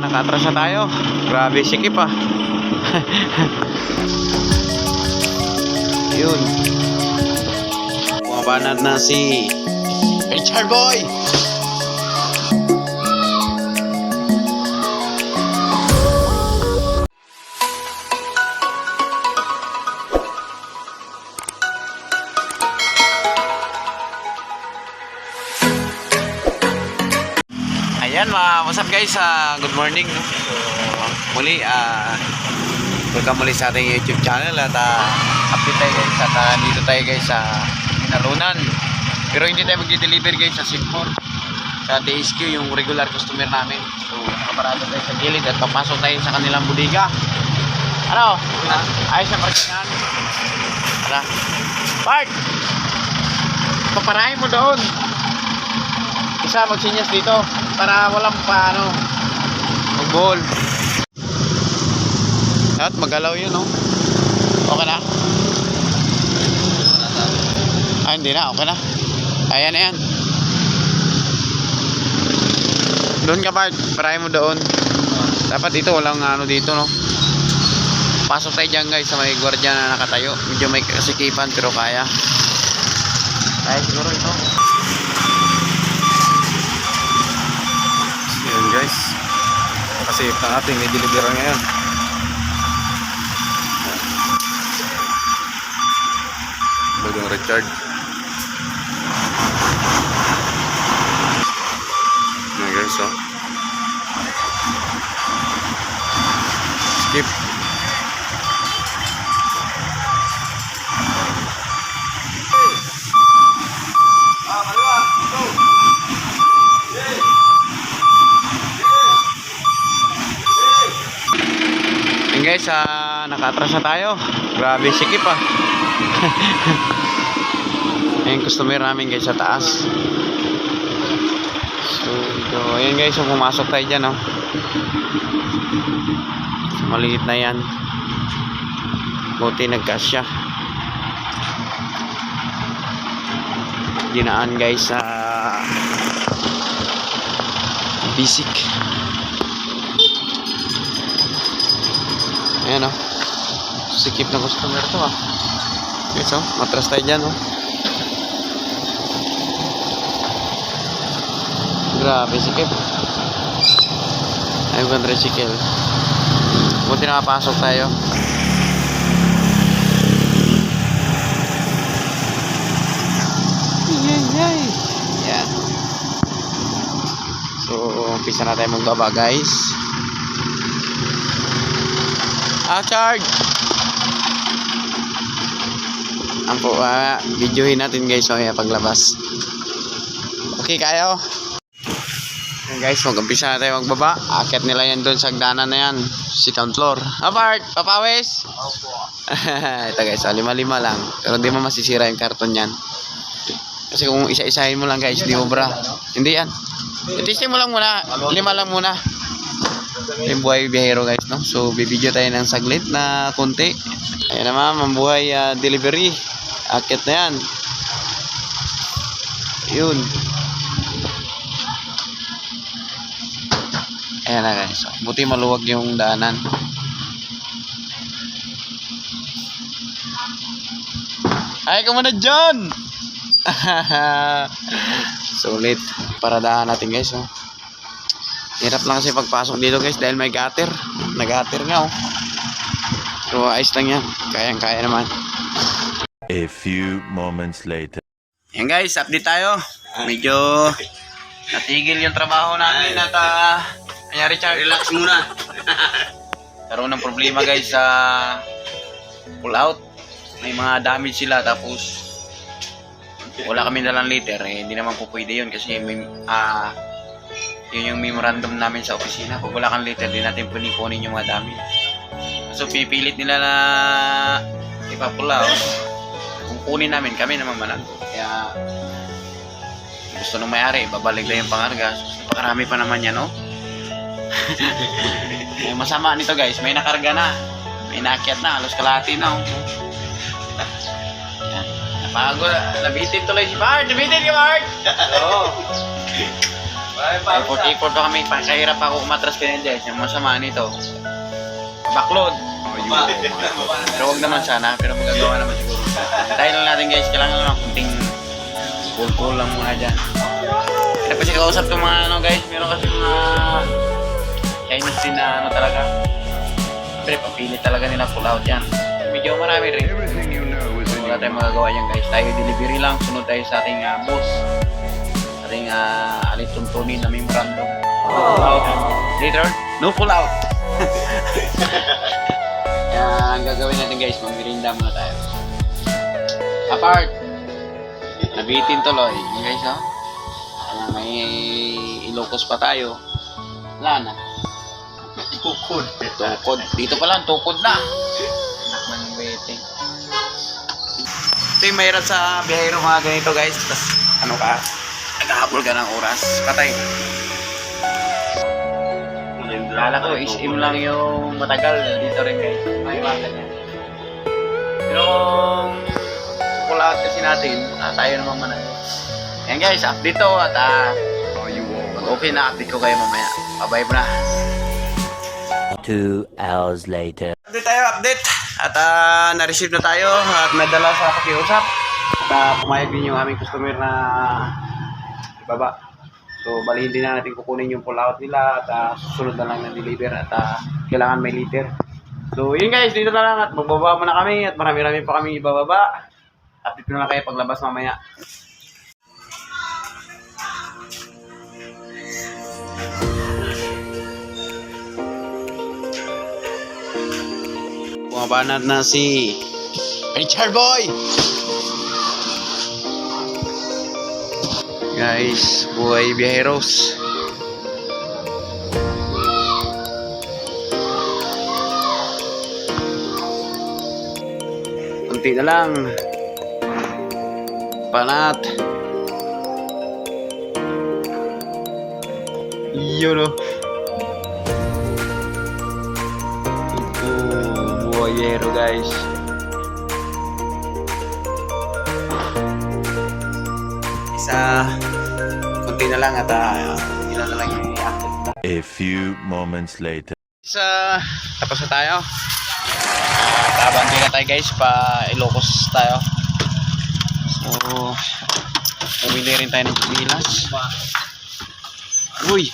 Nakatras na tayo. Grabe, sikip ah. Yun. Bumabanat na si Richard Boy. Ayan, what's up guys, good morning no? So, muli, welcome muli sa ating YouTube channel at update tayo guys at dito tayo guys sa Inalunan. Pero hindi tayo mag-deliver guys sa Sigmor, sa TSQ, yung regular customer namin. So nakaparado tayo sa gilid at papasok tayo sa kanilang bodega. Ano? Ayos na parkingan. Tara Bart, paparahin mo doon isa, magsinyas dito para walang paano mag-ball at magalaw yun, no? Okay na? Hindi na, okay na. Ayan na yan. Doon ka Bart, parahin mo doon. Dapat dito, walang ano dito, no? Pasok tayo dyan guys sa may gwardiya na nakatayo. Medyo may kasikipan pero kaya siguro ito. Yan guys, kasi ang ating i-deliver ngayon. Bagong Richard. Yan guys, oh. Skip. Guys, nakatras na tayo. Grabe, sikip ah. Ayan, customer namin guys sa taas. So, ito. Ayan guys, so pumasok tayo dyan, oh. So, maliit na yan. Buti nagkasya. Dinaan guys sa basic. Ayan o, sikip na customer to ah. Guys o, matras tayo dyan o. Grabe sikip. Ay, bukan tricycle. Buti nakapasok tayo. Yan. So, umpisa na tayo magbaba guys. Charge. Ang po, videohin natin guys, so paglabas. Okay kayo? Ayan guys, mag-umpisa na tayo magbaba. Akit nila yan doon sa hagdanan na yan, second floor. Bart, papawis? Opo. Ito guys, so, 5-5 lang. Pero hindi mo masisira yung karton yan. Kasi kung isa-isahin mo lang guys, di obra. Hindi yan. Itisting mo lang muna, 5 lang muna. Yung buhay biyahero guys, no? So bibidyo tayo ng saglit na konti. Ayan naman, mambuhay delivery. Akit na yan. Yun. Ayan na guys, so, buti maluwag yung daanan. Ay, kumuna dyan. Sulit para daan natin guys, no? Hirap lang kasi pagpasok dito guys dahil may gutter. Nag-gutter nga oh. Pero ayos lang yan. Kayang-kaya naman. A few moments later. Yan guys, update tayo. Medyo natigil yung trabaho namin at kaya Richard, relax muna. Karoon ng problema guys sa pull out. May mga damage sila tapos wala kami dalang liter. Hindi naman po pwede yun kasi may yun yung memorandum namin sa opisina. Pag wala kang liter, di natin kunin yung mga dami. So pipilit nila na ipapula. Kung kunin namin, kami naman manalo. Kaya gusto nung may-ari, babalik na yung pangarga. So, pakarami pa naman yan, no? Masama nito guys, may nakarga na. May naakyat na, halos kalahati na. Napagod, nabitin tuloy si Bart. Nabitin ka Bart? Oo. Ikot-ikot pa kami. Pakahirap ako umatras kayo guys. Yung masama nito. Backload. Pero wag naman sana. Pero magagawa naman siguro. Tayo lang natin guys. Kailangan lang kunting cool lang muna dyan. Kaya kasi kausap itong mga ano guys. Meron kasi mga Chinese din na ano talaga. Pero papilit talaga nila pull out yan. Medyo marami rin. Wala tayong magagawa yan guys. Tayo delivery lang. Sunod tayo sa ating boss. Ating alit tuntunin na memorandum. Later, no pull out. Kaya ang gagawin natin guys, magmirinda muna tayo. Apart, nabitin tuloy. Yung guys, no? May Ilocos pa tayo. Wala na. Tukod. Dito pa lang, tukod na. Nakman yung waiting. Ito yung mahirap sa biyahero mga ganito guys. Tapos, ano ka? Naghahabol ka ng oras. Patay. Kala ko, is-im lang yung matagal. Dito rin guys. May iwasan yan. Pero kung pull out kasi natin, tayo naman manalo. Yan guys, update to at okay na update ko kayo mamaya. Bye-bye na. 2 hours later. Update tayo, update. At na-receive na tayo at nadala sa pakiusap. At pumayag din yung aming customer na ibaba. So, bali hindi na natin kukunin yung pull out nila at susunod na lang na deliver at kailangan may liter. So, yun guys, dito na lang at magbaba muna kami at marami-rami pa kami ibababa. Update na lang kayo paglabas mamaya. Bumabanat na si Richard Boy. Guys, buhay biyaheros. Kunti na lang. Panat. Yun o. Buhayero guys. Kunti na lang at ilan na lang yung i-active. A few moments later. Tapos na tayo. Tabandi na tayo guys, pa Ilocos tayo. So, bumili rin tayo ng pilas. Uy!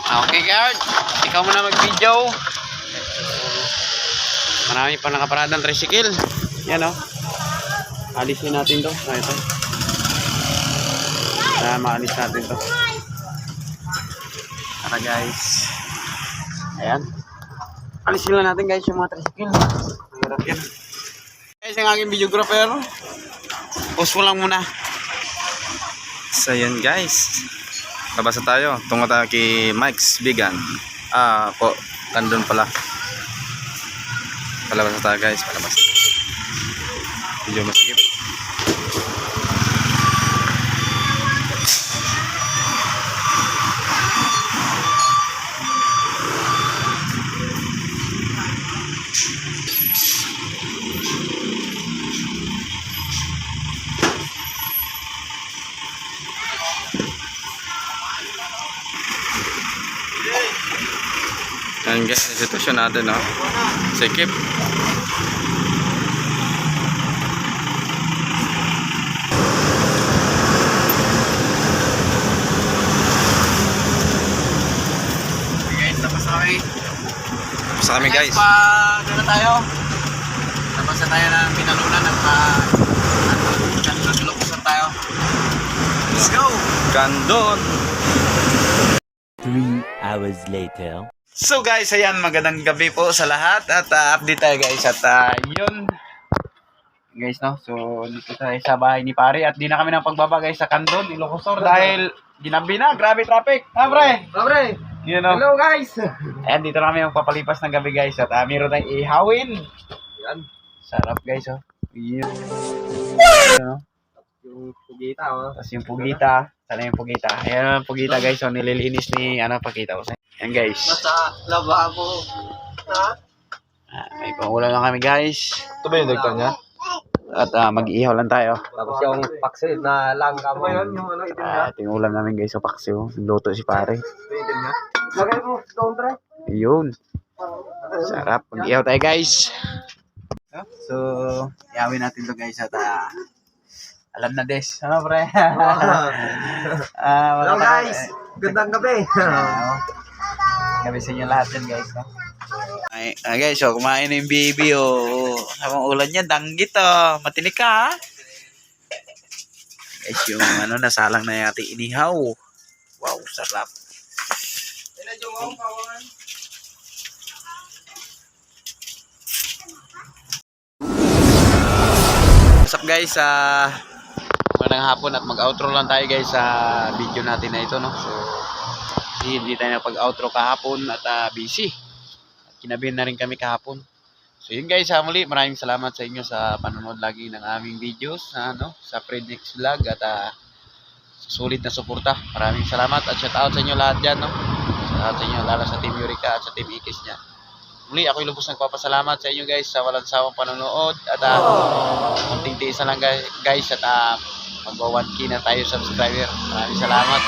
Okay guard, ikaw muna mag-video. Marami pa nakaparadang tricycle. Yan o. Alisin natin to. Ito. Maalis natin to. Tara guys. Ayan. Alisin lang natin guys yung mga tricycle. Mahirap yan. Guys, yung aking videographer. Pause mo lang muna. So yun guys, labas na tayo. Tungo tayo kay Mike's Vegan. Kandun pala. Palabas na tayo guys, palabas. Medyo masikip. Yan guys, sitwasyon natin, no? Sikip. Guys, tapos na kami. Tapos na kami guys. Gano'n tayo. Tapos na tayo ng pinalunan at Ilocos na tayo. Let's go! Kandon! 3 hours later. So guys, ayan, magandang gabi po sa lahat at update tayo guys at yun guys, no, so dito tayo sa bahay ni pare at di na kami ng pagbaba guys sa Kandon, Ilocos Sur dahil ginabi na, grabe traffic. Pre! You know, hello guys! Ayan, dito na kami magpapalipas ng gabi guys at meron tayong ihawin. Yan, sarap guys, oh. Yun. Ano? Yung pugita, oh. Tapos yung pugita. Sana yung pugita. Ayan ang pugita guys. So nililinis ni pakita ko sa inyo. Ayan guys. Nasa lababo. Ha? May pangulam lang kami guys. Ito ba yung dagtan niya? At mag-ihaw lang tayo. Tapos yung paksiw na langka mo. Ito yung ulam namin guys sa paksiw. Luto si pare. Lagay mo, pre. Yun. Sarap. Mag-ihaw tayo guys. So, ihawin natin to guys at alam na des. Ano pre? Hello guys, gandang gabi. Gabi sa inyo lahat yan guys. No? Ay guys, so kumain na yung baby oh. Habang ulan niya, danggit oh. Matinik ka ha? Guys, yung nasalang na yati inihaw. Wow, sarap. What's up guys, magandang hapon at mag-outro lang tayo guys sa video natin na ito no. So, hindi tayo napag-outro kahapon at busy. At kinabihan na rin kami kahapon. So yun guys, muli maraming salamat sa inyo sa panonood lagi ng aming videos sa Frednex Vlog at sulit na suporta. Maraming salamat at shout out sa inyo lahat dyan no. Shout out sa inyo lalo sa Team Eureka at sa Team Ikis niya. Muli ako'y lubos nagpapasalamat sa inyo guys sa walang sawang panonood at konting tiis na lang guys at magwa 1K na tayo subscriber. Maraming salamat.